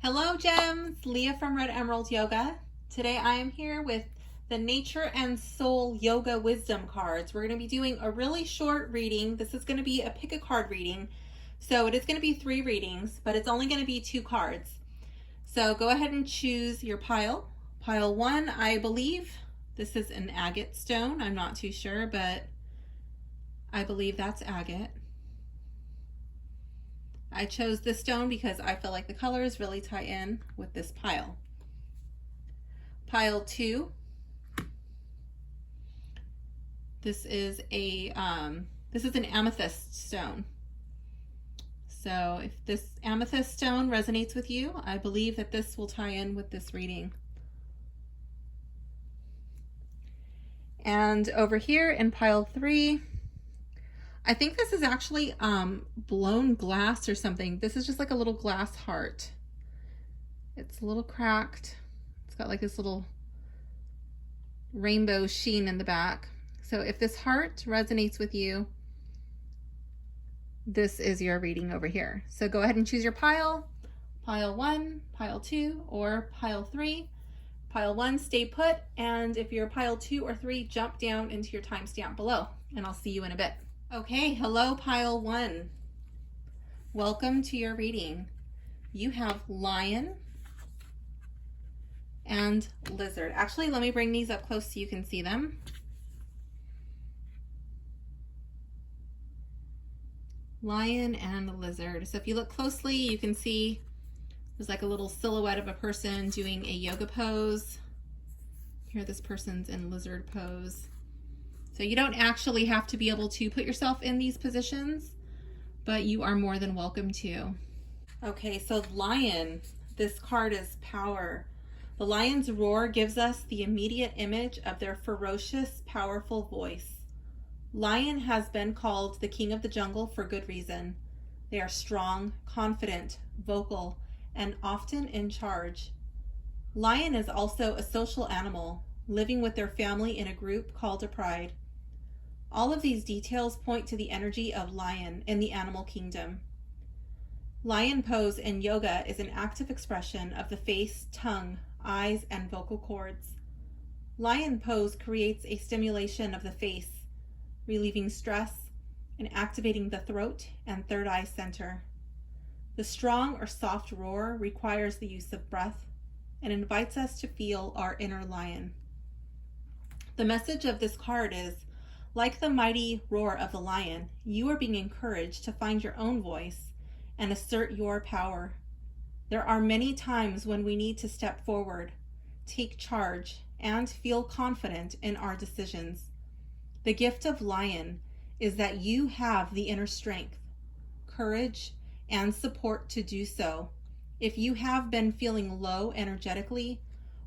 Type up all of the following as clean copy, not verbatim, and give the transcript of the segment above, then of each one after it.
Hello gems, Leah from Red Emerald Yoga. Today I am here with the Nature and Soul Yoga Wisdom cards. We're going to be doing a really short reading. This is going to be a pick a card reading. So it is going to be 3 readings, but it's only going to be 2 cards. So go ahead and choose your pile. Pile 1, I believe this is an agate stone. I'm not too sure, but I believe that's agate. I chose this stone because I feel like the colors really tie in with this pile. Pile 2. This is an amethyst stone. So if this amethyst stone resonates with you, I believe that this will tie in with this reading. And over here in pile 3, I think this is actually blown glass or something. This is just like a little glass heart. It's a little cracked. It's got like this little rainbow sheen in the back. So if this heart resonates with you, this is your reading over here. So go ahead and choose your pile. Pile 1, pile 2, or pile 3. Pile 1, stay put. And if you're pile 2 or 3, jump down into your timestamp below. And I'll see you in a bit. Okay, hello pile 1. Welcome to your reading. You have lion and lizard. Actually, let me bring these up close so you can see them. Lion and lizard. So if you look closely, you can see there's like a little silhouette of a person doing a yoga pose. Here this person's in lizard pose. So you don't actually have to be able to put yourself in these positions, but you are more than welcome to. Okay, so lion, this card is power. The lion's roar gives us the immediate image of their ferocious, powerful voice. Lion has been called the king of the jungle for good reason. They are strong, confident, vocal, and often in charge. Lion is also a social animal, living with their family in a group called a pride. All of these details point to the energy of lion in the animal kingdom. Lion pose in yoga is an active expression of the face, tongue, eyes, and vocal cords. Lion pose creates a stimulation of the face, relieving stress and activating the throat and third eye center. The strong or soft roar requires the use of breath and invites us to feel our inner lion. The message of this card is, like the mighty roar of the lion, you are being encouraged to find your own voice and assert your power. There are many times when we need to step forward, take charge, and feel confident in our decisions. The gift of lion is that you have the inner strength, courage, and support to do so. If you have been feeling low energetically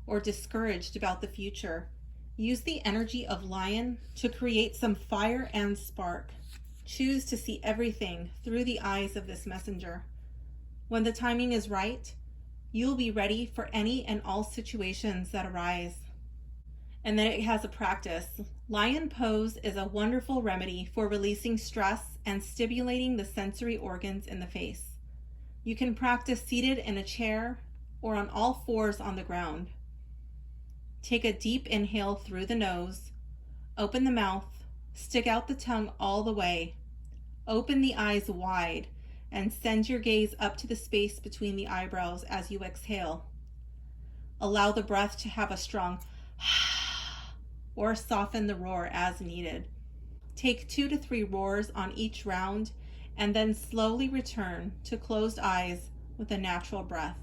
or discouraged about the future, use the energy of lion to create some fire and spark. Choose to see everything through the eyes of this messenger. When the timing is right, you'll be ready for any and all situations that arise. And then it has a practice. Lion pose is a wonderful remedy for releasing stress and stimulating the sensory organs in the face. You can practice seated in a chair or on all fours on the ground. Take a deep inhale through the nose, open the mouth, stick out the tongue all the way, open the eyes wide, and send your gaze up to the space between the eyebrows as you exhale. Allow the breath to have a strong or soften the roar as needed. Take 2 to 3 roars on each round and then slowly return to closed eyes with a natural breath.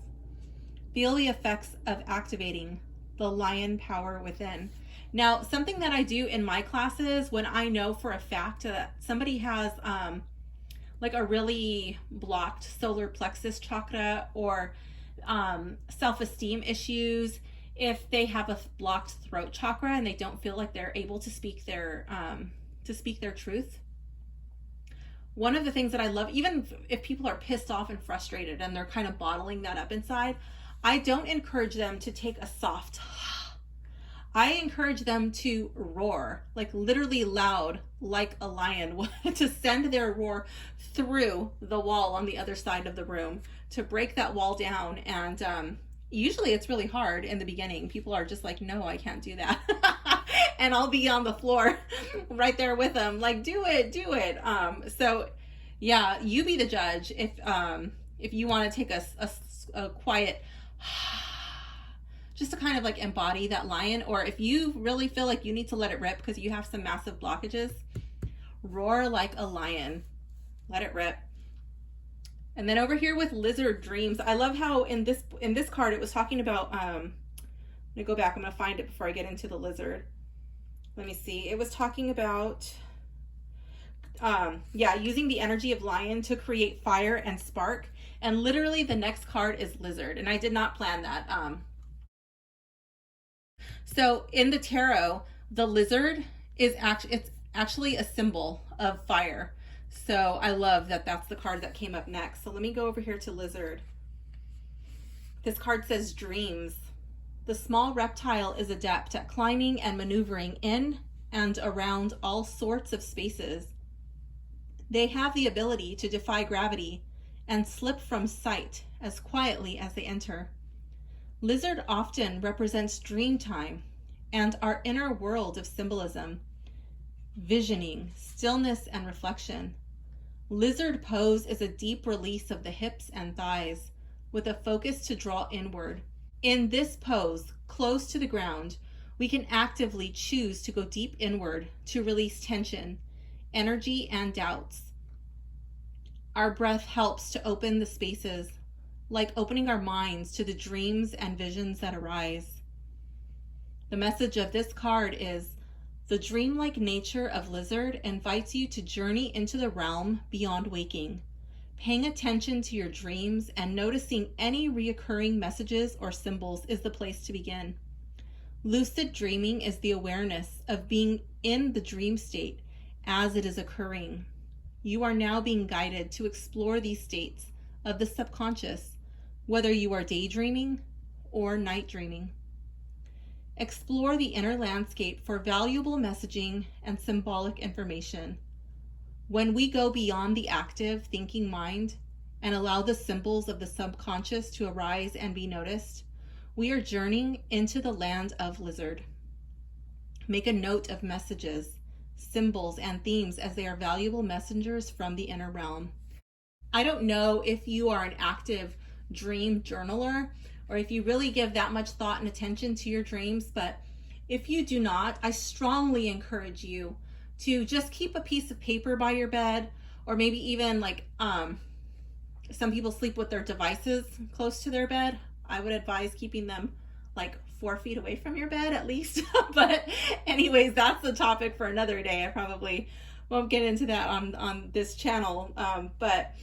Feel the effects of activating the lion power within. Now, something that I do in my classes when I know for a fact that somebody has like a really blocked solar plexus chakra or self-esteem issues, if they have a blocked throat chakra and they don't feel like they're able to speak their truth. One of the things that I love, even if people are pissed off and frustrated and they're kind of bottling that up inside, I don't encourage them to take a soft I encourage them to roar, like literally loud, like a lion, to send their roar through the wall on the other side of the room, to break that wall down. And usually it's really hard in the beginning. People are just like, no, I can't do that. And I'll be on the floor right there with them, like, do it, do it. So yeah, you be the judge if you want to take a quiet just to kind of like embody that lion, or if you really feel like you need to let it rip because you have some massive blockages, roar like a lion, let it rip. And then over here with lizard dreams, I love how in this card it was talking about, I'm gonna go back, I'm gonna find it before I get into the lizard. Let me see, it was talking about using the energy of lion to create fire and spark, and literally the next card is lizard, and I did not plan that. So in the tarot, the lizard is actually a symbol of fire. So I love that that's the card that came up next. So let me go over here to lizard. This card says dreams. The small reptile is adept at climbing and maneuvering in and around all sorts of spaces. They have the ability to defy gravity and slip from sight as quietly as they enter. Lizard often represents dream time and our inner world of symbolism, visioning, stillness, and reflection. Lizard pose is a deep release of the hips and thighs with a focus to draw inward. In this pose, close to the ground, we can actively choose to go deep inward to release tension, energy, and doubts. Our breath helps to open the spaces, like opening our minds to the dreams and visions that arise. The message of this card is the dreamlike nature of lizard invites you to journey into the realm beyond waking. Paying attention to your dreams and noticing any reoccurring messages or symbols is the place to begin. Lucid dreaming is the awareness of being in the dream state as it is occurring. You are now being guided to explore these states of the subconscious, whether you are daydreaming or night dreaming. Explore the inner landscape for valuable messaging and symbolic information. When we go beyond the active thinking mind and allow the symbols of the subconscious to arise and be noticed, we are journeying into the land of lizard. Make a note of messages, symbols, and themes as they are valuable messengers from the inner realm. I don't know if you are an active dream journaler or if you really give that much thought and attention to your dreams, but if you do not, I strongly encourage you to just keep a piece of paper by your bed, or maybe even like some people sleep with their devices close to their bed. I would advise keeping them like 4 feet away from your bed at least. But anyways, that's the topic for another day. I probably won't get into that on this channel. But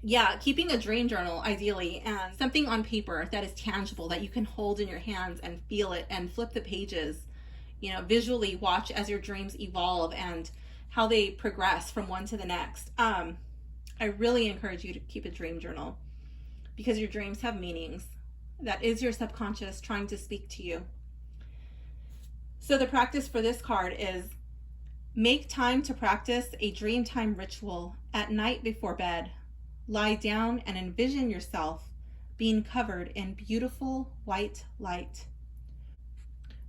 yeah, keeping a dream journal ideally, and something on paper that is tangible that you can hold in your hands and feel it and flip the pages, you know, visually watch as your dreams evolve and how they progress from one to the next. I really encourage you to keep a dream journal because your dreams have meanings. That is your subconscious trying to speak to you. So the practice for this card is make time to practice a dream time ritual at night before bed. Lie down and envision yourself being covered in beautiful white light.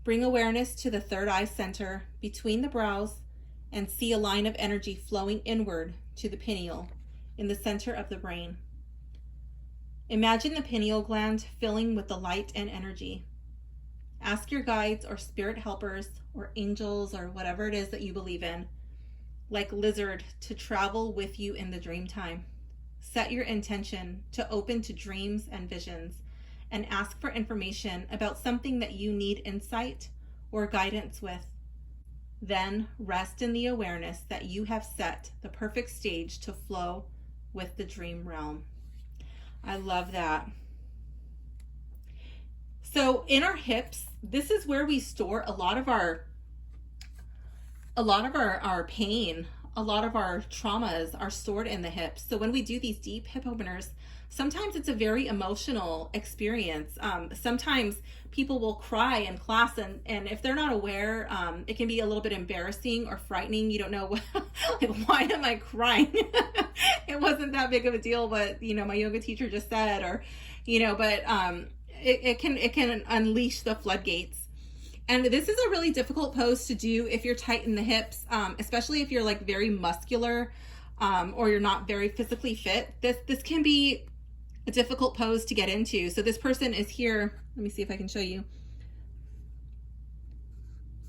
Bring awareness to the third eye center between the brows and see a line of energy flowing inward to the pineal in the center of the brain. Imagine the pineal gland filling with the light and energy. Ask your guides or spirit helpers or angels or whatever it is that you believe in, like lizard, to travel with you in the dream time. Set your intention to open to dreams and visions and ask for information about something that you need insight or guidance with. Then rest in the awareness that you have set the perfect stage to flow with the dream realm. I love that. So in our hips, this is where we store a lot of our pain. A lot of our traumas are stored in the hips. So when we do these deep hip openers, sometimes it's a very emotional experience. Sometimes people will cry in class, and if they're not aware, it can be a little bit embarrassing or frightening. You don't know what, like, why am I crying? It wasn't that big of a deal, but my yoga teacher just said, or but it can unleash the floodgates. And this is a really difficult pose to do if you're tight in the hips, especially if you're like very muscular, or you're not very physically fit. This can be a difficult pose to get into. So this person is here. Let me see if I can show you.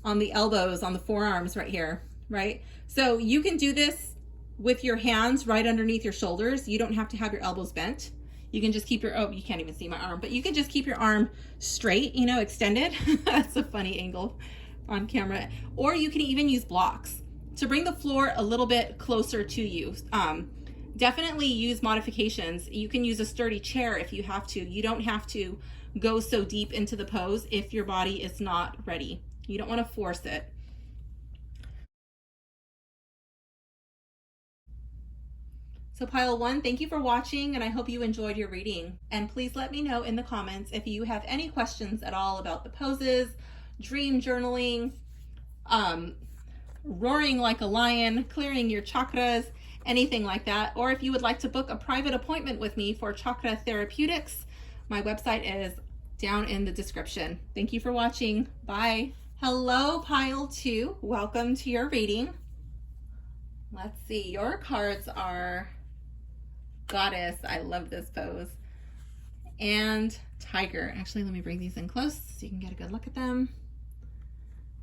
On the elbows, on the forearms right here, right? So you can do this with your hands right underneath your shoulders. You don't have to have your elbows bent. You can just keep your, oh, you can't even see my arm, but you can just keep your arm straight, extended. That's a funny angle on camera. Or you can even use blocks to bring the floor a little bit closer to you. Definitely use modifications. You can use a sturdy chair if you have to. You don't have to go so deep into the pose if your body is not ready. You don't want to force it. So pile one, thank you for watching, and I hope you enjoyed your reading. And please let me know in the comments if you have any questions at all about the poses, dream journaling, roaring like a lion, clearing your chakras, anything like that. Or if you would like to book a private appointment with me for Chakra Therapeutics, my website is down in the description. Thank you for watching. Bye. Hello, pile two. Welcome to your reading. Let's see. Your cards are Goddess. I love this pose. And Tiger. Actually, let me bring these in close so you can get a good look at them.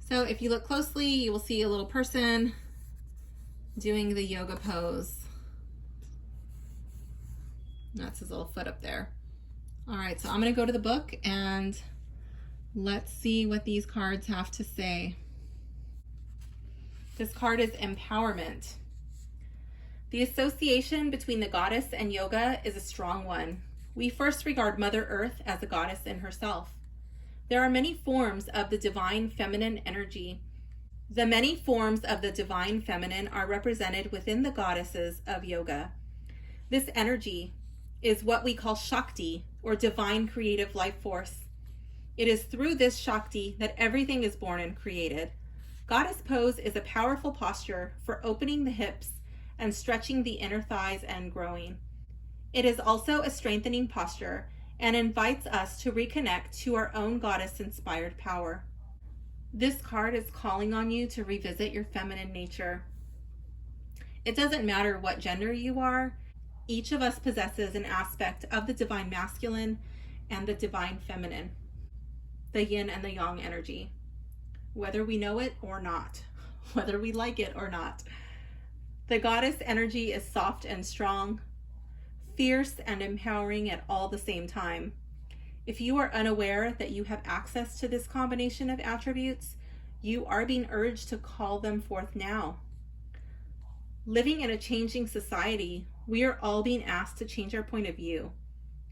So if you look closely, you will see a little person doing the yoga pose. That's his little foot up there. All right, so I'm going to go to the book and let's see what these cards have to say. This card is empowerment. The association between the goddess and yoga is a strong one. We first regard Mother Earth as a goddess in herself. There are many forms of the divine feminine energy. The many forms of the divine feminine are represented within the goddesses of yoga. This energy is what we call Shakti, or divine creative life force. It is through this Shakti that everything is born and created. Goddess pose is a powerful posture for opening the hips and stretching the inner thighs and growing. It is also a strengthening posture and invites us to reconnect to our own goddess-inspired power. This card is calling on you to revisit your feminine nature. It doesn't matter what gender you are, each of us possesses an aspect of the divine masculine and the divine feminine, the yin and the yang energy, whether we know it or not, whether we like it or not. The goddess energy is soft and strong, fierce and empowering at all the same time. If you are unaware that you have access to this combination of attributes, you are being urged to call them forth now. Living in a changing society, we are all being asked to change our point of view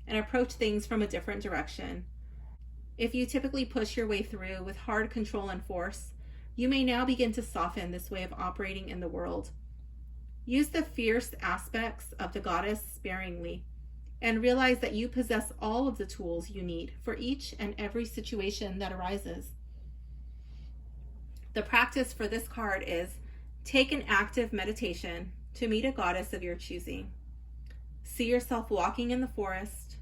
and approach things from a different direction. If you typically push your way through with hard control and force, you may now begin to soften this way of operating in the world. Use the fierce aspects of the goddess sparingly and realize that you possess all of the tools you need for each and every situation that arises. The practice for this card is take an active meditation to meet a goddess of your choosing. See yourself walking in the forest.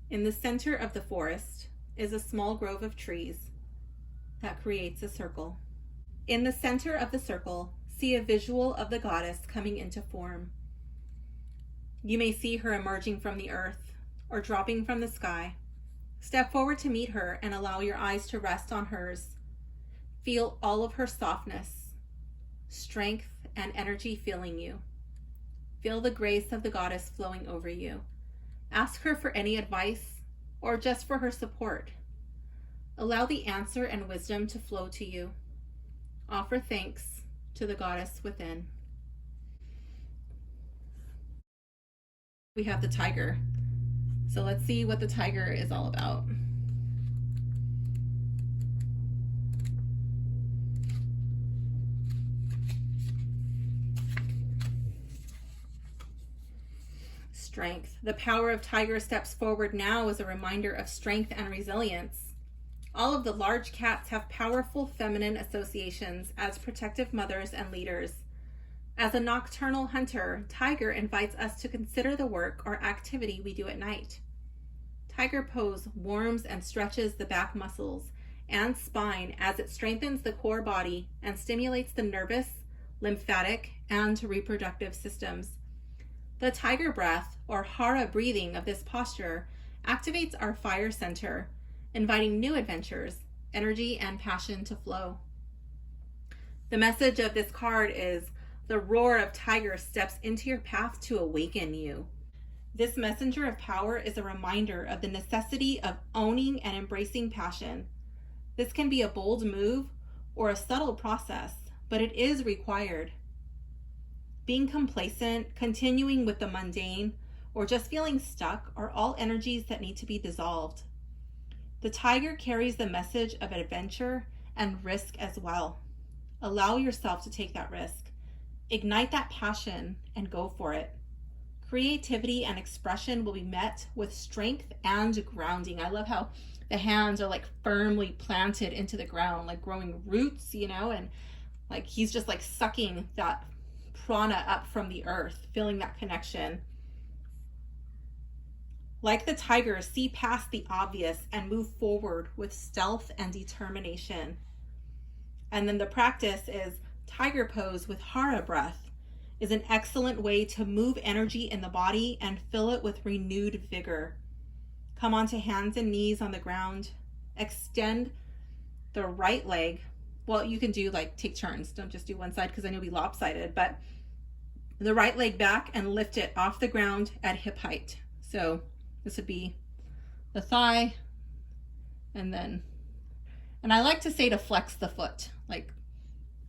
In the center of the forest is a small grove of trees that creates a circle. In the center of the circle, see a visual of the goddess coming into form. You may see her emerging from the earth or dropping from the sky. Step forward to meet her and allow your eyes to rest on hers. Feel all of her softness, strength, and energy filling you. Feel the grace of the goddess flowing over you. Ask her for any advice or just for her support. Allow the answer and wisdom to flow to you. Offer thanks to the goddess within. We have the tiger. So let's see what the tiger is all about. strength. The power of tiger steps forward now as a reminder of strength and resilience. All of the large cats have powerful feminine associations as protective mothers and leaders. As a nocturnal hunter, tiger invites us to consider the work or activity we do at night. Tiger pose warms and stretches the back muscles and spine as it strengthens the core body and stimulates the nervous, lymphatic, and reproductive systems. The tiger breath, or hara breathing of this posture, activates our fire center, inviting new adventures, energy, and passion to flow. The message of this card is, the roar of tiger steps into your path to awaken you. This messenger of power is a reminder of the necessity of owning and embracing passion. This can be a bold move or a subtle process, but it is required. Being complacent, continuing with the mundane, or just feeling stuck are all energies that need to be dissolved. The tiger carries the message of adventure and risk as well. Allow yourself to take that risk. Ignite that passion and go for it. Creativity and expression will be met with strength and grounding. I love how the hands are like firmly planted into the ground, like growing roots, and like he's just like sucking that prana up from the earth, feeling that connection. Like the tiger, see past the obvious and move forward with stealth and determination. And then the practice is tiger pose with hara breath is an excellent way to move energy in the body and fill it with renewed vigor. Come onto hands and knees on the ground. Extend the right leg. Well, you can do like take turns. Don't just do one side because I know it'll be lopsided, but the right leg back and lift it off the ground at hip height. So this would be the thigh, and I like to say to flex the foot, like,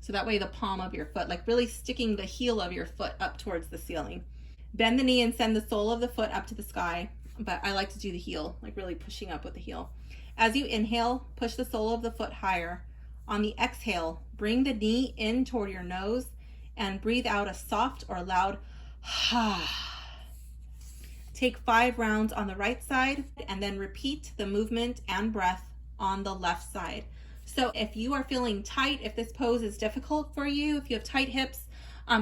so that way the palm of your foot, like really sticking the heel of your foot up towards the ceiling. Bend the knee and send the sole of the foot up to the sky, but I like to do the heel, like really pushing up with the heel. As you inhale, push the sole of the foot higher. On the exhale, bring the knee in toward your nose and breathe out a soft or loud ha. Take 5 rounds on the right side and then repeat the movement and breath on the left side. So if you are feeling tight, if this pose is difficult for you, if you have tight hips,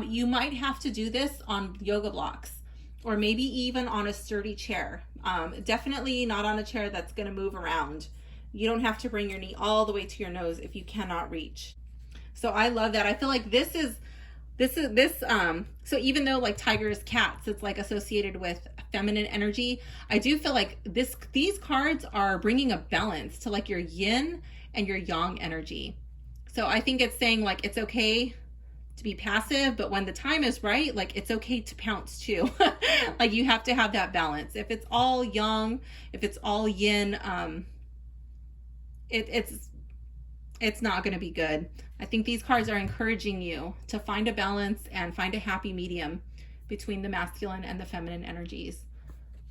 you might have to do this on yoga blocks or maybe even on a sturdy chair. Definitely not on a chair that's going to move around. You don't have to bring your knee all the way to your nose if you cannot reach. So I love that. I feel like this so even though like tiger is cats, it's like associated with feminine energy, I do feel like these cards are bringing a balance to like your yin and your yang energy. So I think it's saying like it's okay to be passive, but when the time is right, like it's okay to pounce too. Like you have to have that balance. If it's all yang, if it's all yin, it's not going to be good. I think these cards are encouraging you to find a balance and find a happy medium between the masculine and the feminine energies.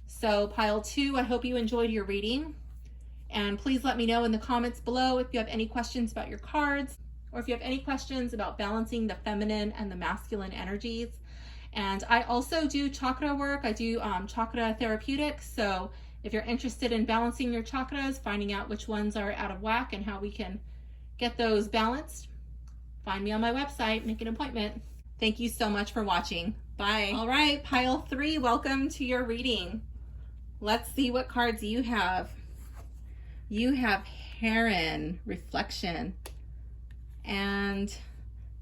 So pile 2, I hope you enjoyed your reading. And please let me know in the comments below if you have any questions about your cards, or if you have any questions about balancing the feminine and the masculine energies. And I also do chakra work. I do Chakra Therapeutics. So if you're interested in balancing your chakras, finding out which ones are out of whack and how we can get those balanced, find me on my website, make an appointment. Thank you so much for watching. Bye. All right, pile 3, welcome to your reading. Let's see what cards you have. You have Heron, Reflection, and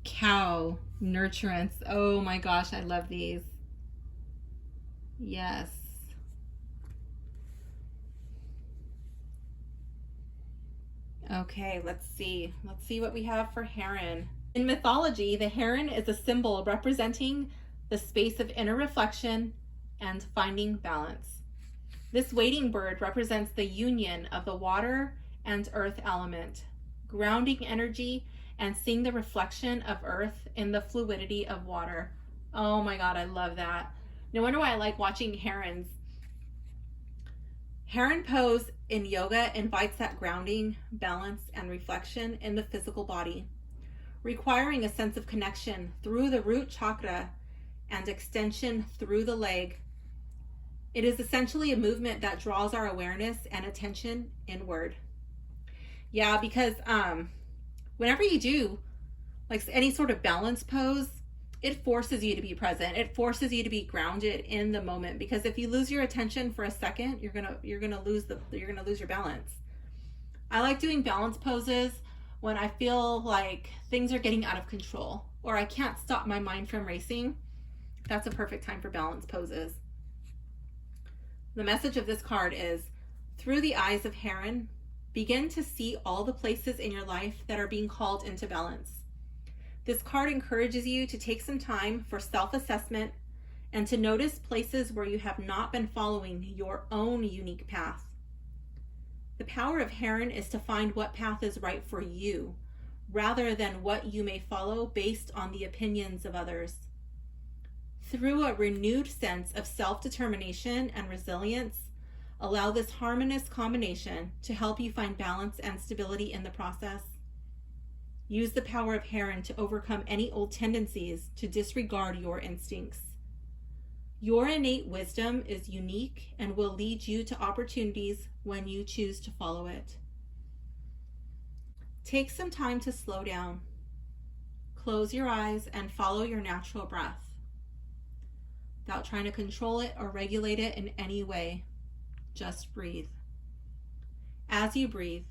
Cow, Nurturance. Oh my gosh, I love these. Yes. Okay, let's see. Let's see what we have for Heron. In mythology, the heron is a symbol representing the space of inner reflection and finding balance. This wading bird represents the union of the water and earth element, grounding energy and seeing the reflection of earth in the fluidity of water. Oh my God, I love that. No wonder why I like watching herons. Heron pose in yoga invites that grounding, balance, and reflection in the physical body, requiring a sense of connection through the root chakra and extension through the leg. It is essentially a movement that draws our awareness and attention inward. Yeah, because whenever you do like any sort of balance pose, it forces you to be present. It forces you to be grounded in the moment, because if you lose your attention for a second, you're gonna lose your balance. I like doing balance poses when I feel like things are getting out of control or I can't stop my mind from racing. That's a perfect time for balance poses. The message of this card is, through the eyes of Heron, begin to see all the places in your life that are being called into balance. This card encourages you to take some time for self-assessment and to notice places where you have not been following your own unique path. The power of Heron is to find what path is right for you, rather than what you may follow based on the opinions of others. Through a renewed sense of self-determination and resilience, allow this harmonious combination to help you find balance and stability in the process. Use the power of Heron to overcome any old tendencies to disregard your instincts. Your innate wisdom is unique and will lead you to opportunities when you choose to follow it. Take some time to slow down. Close your eyes and follow your natural breath, without trying to control it or regulate it in any way. Just breathe. As you breathe,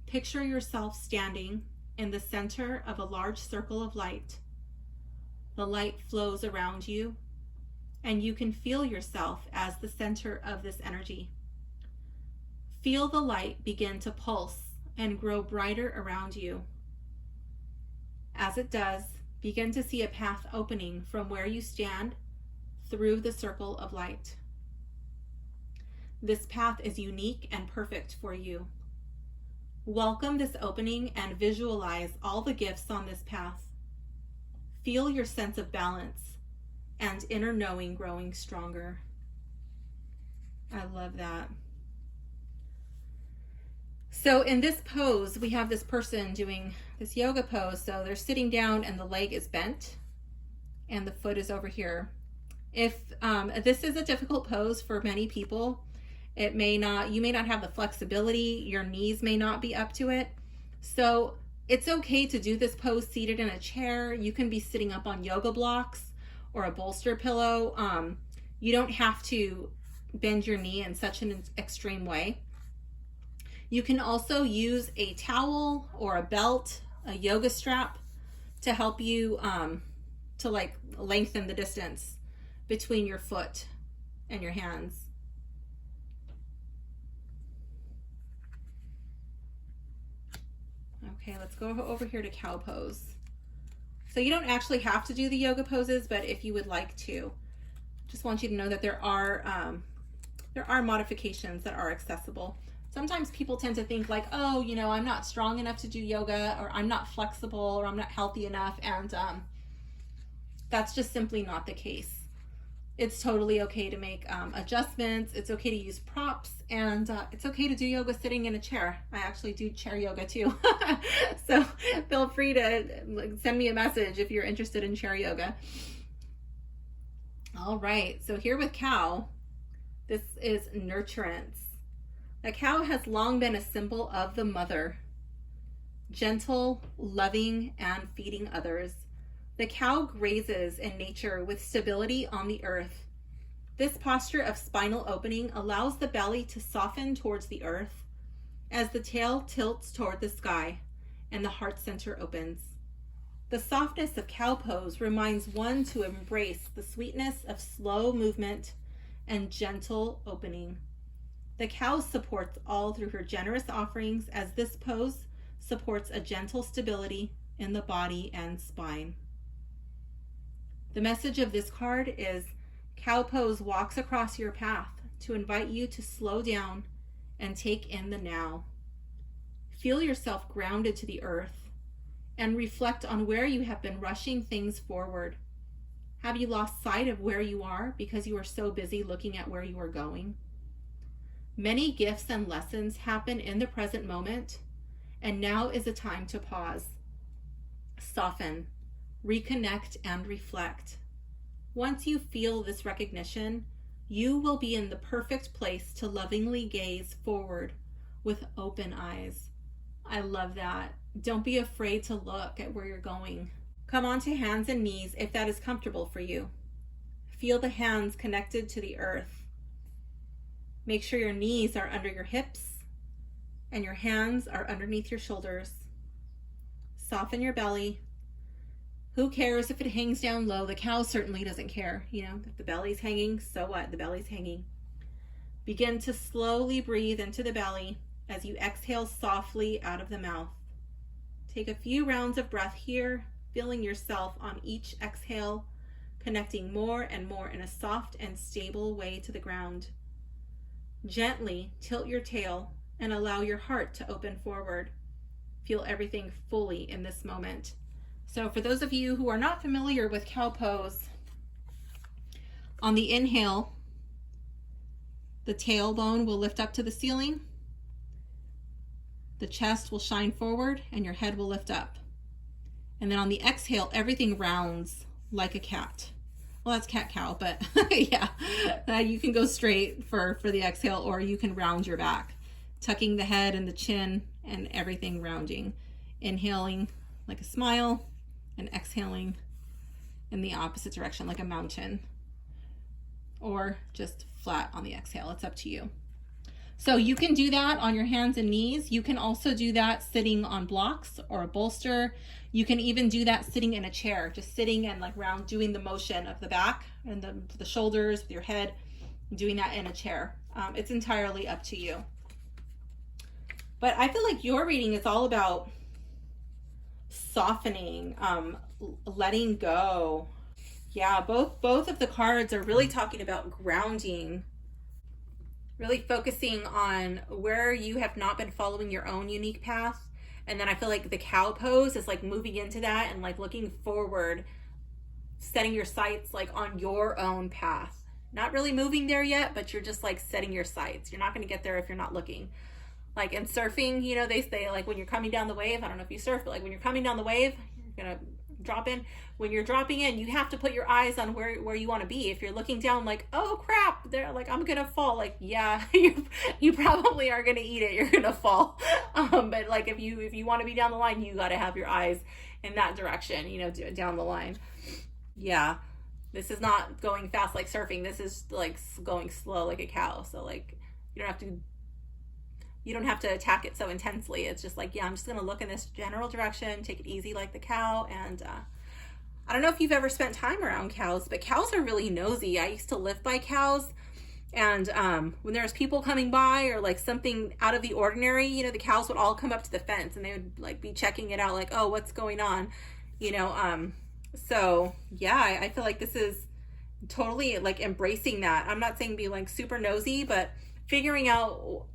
picture yourself standing in the center of a large circle of light. The light flows around you, and you can feel yourself as the center of this energy. Feel the light begin to pulse and grow brighter around you. As it does, begin to see a path opening from where you stand through the circle of light. This path is unique and perfect for you. Welcome this opening and visualize all the gifts on this path. Feel your sense of balance and inner knowing growing stronger. I love that. So in this pose, we have this person doing this yoga pose. So they're sitting down and the leg is bent and the foot is over here. If this is a difficult pose for many people, you may not have the flexibility, your knees may not be up to it. So it's okay to do this pose seated in a chair. You can be sitting up on yoga blocks or a bolster pillow. You don't have to bend your knee in such an extreme way. You can also use a towel or a belt, a yoga strap, to help you to like lengthen the distance between your foot and your hands. Okay, let's go over here to cow pose. So you don't actually have to do the yoga poses, but if you would like to, just want you to know that there are modifications that are accessible. Sometimes people tend to think like, oh, I'm not strong enough to do yoga, or I'm not flexible, or I'm not healthy enough, and that's just simply not the case. It's totally okay to make adjustments. It's okay to use props, and it's okay to do yoga sitting in a chair. I actually do chair yoga too. So feel free to send me a message if you're interested in chair yoga. All right, so here with cow, this is nurturance. The cow has long been a symbol of the mother, gentle, loving, and feeding others. The cow grazes in nature with stability on the earth. This posture of spinal opening allows the belly to soften towards the earth as the tail tilts toward the sky and the heart center opens. The softness of cow pose reminds one to embrace the sweetness of slow movement and gentle opening. The cow supports all through her generous offerings, as this pose supports a gentle stability in the body and spine. The message of this card is, cow pose walks across your path to invite you to slow down and take in the now. Feel yourself grounded to the earth and reflect on where you have been rushing things forward. Have you lost sight of where you are because you are so busy looking at where you are going? Many gifts and lessons happen in the present moment, and now is a time to pause, soften, reconnect, and reflect. Once you feel this recognition, You will be in the perfect place to lovingly gaze forward with open eyes. I love that. Don't be afraid to look at where you're going. Come onto hands and knees if that is comfortable for you. Feel the hands connected to the earth. Make sure your knees are under your hips and your hands are underneath your shoulders. Soften your belly. Who cares if it hangs down low? The cow certainly doesn't care. You know, if the belly's hanging, so what? The belly's hanging. Begin to slowly breathe into the belly as you exhale softly out of the mouth. Take a few rounds of breath here, feeling yourself on each exhale, connecting more and more in a soft and stable way to the ground. Gently tilt your tail and allow your heart to open forward. Feel everything fully in this moment. So for those of you who are not familiar with cow pose, on the inhale, the tailbone will lift up to the ceiling, the chest will shine forward, and your head will lift up. And then on the exhale, everything rounds like a cat. Well, that's cat-cow, but yeah, you can go straight for the exhale, or you can round your back, tucking the head and the chin and everything rounding. Inhaling like a smile and exhaling in the opposite direction like a mountain, or just flat on the exhale. It's up to you. So you can do that on your hands and knees. You can also do that sitting on blocks or a bolster. You can even do that sitting in a chair, just sitting and like round, doing the motion of the back and the shoulders with your head, doing that in a chair. It's entirely up to you. But I feel like your reading is all about softening, letting go. Yeah, both of the cards are really talking about grounding, really focusing on where you have not been following your own unique path. And then I feel like the cow pose is like moving into that and like looking forward, setting your sights like on your own path. Not really moving there yet, but you're just like setting your sights. You're not going to get there if you're not looking. Like in surfing, you know, they say like when you're coming down the wave, I don't know if you surf, but like when you're coming down the wave, you're going to drop in. When you're dropping in, you have to put your eyes on where you want to be. If you're looking down like, oh crap, they're like, I'm going to fall. Like, yeah, you probably are going to eat it. You're going to fall. But like if you want to be down the line, you got to have your eyes in that direction, you know, down the line. Yeah. This is not going fast like surfing. This is like going slow like a cow. So like you don't have to attack it so intensely. It's just like, yeah, I'm just going to look in this general direction, take it easy like the cow. And I don't know if you've ever spent time around cows, but cows are really nosy. I used to live by cows. And when there's people coming by or like something out of the ordinary, you know, the cows would all come up to the fence and they would like be checking it out like, oh, what's going on? You know, so yeah, I feel like this is totally like embracing that. I'm not saying be like super nosy, but figuring out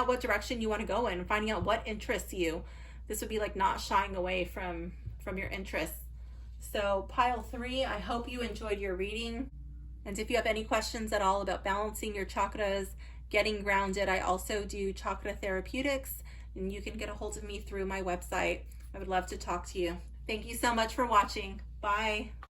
what direction you want to go in, finding out what interests you. This would be like not shying away from your interests. So pile 3, I hope you enjoyed your reading. And if you have any questions at all about balancing your chakras, getting grounded, I also do Chakra Therapeutics, and you can get a hold of me through my website. I would love to talk to you. Thank you so much for watching. Bye.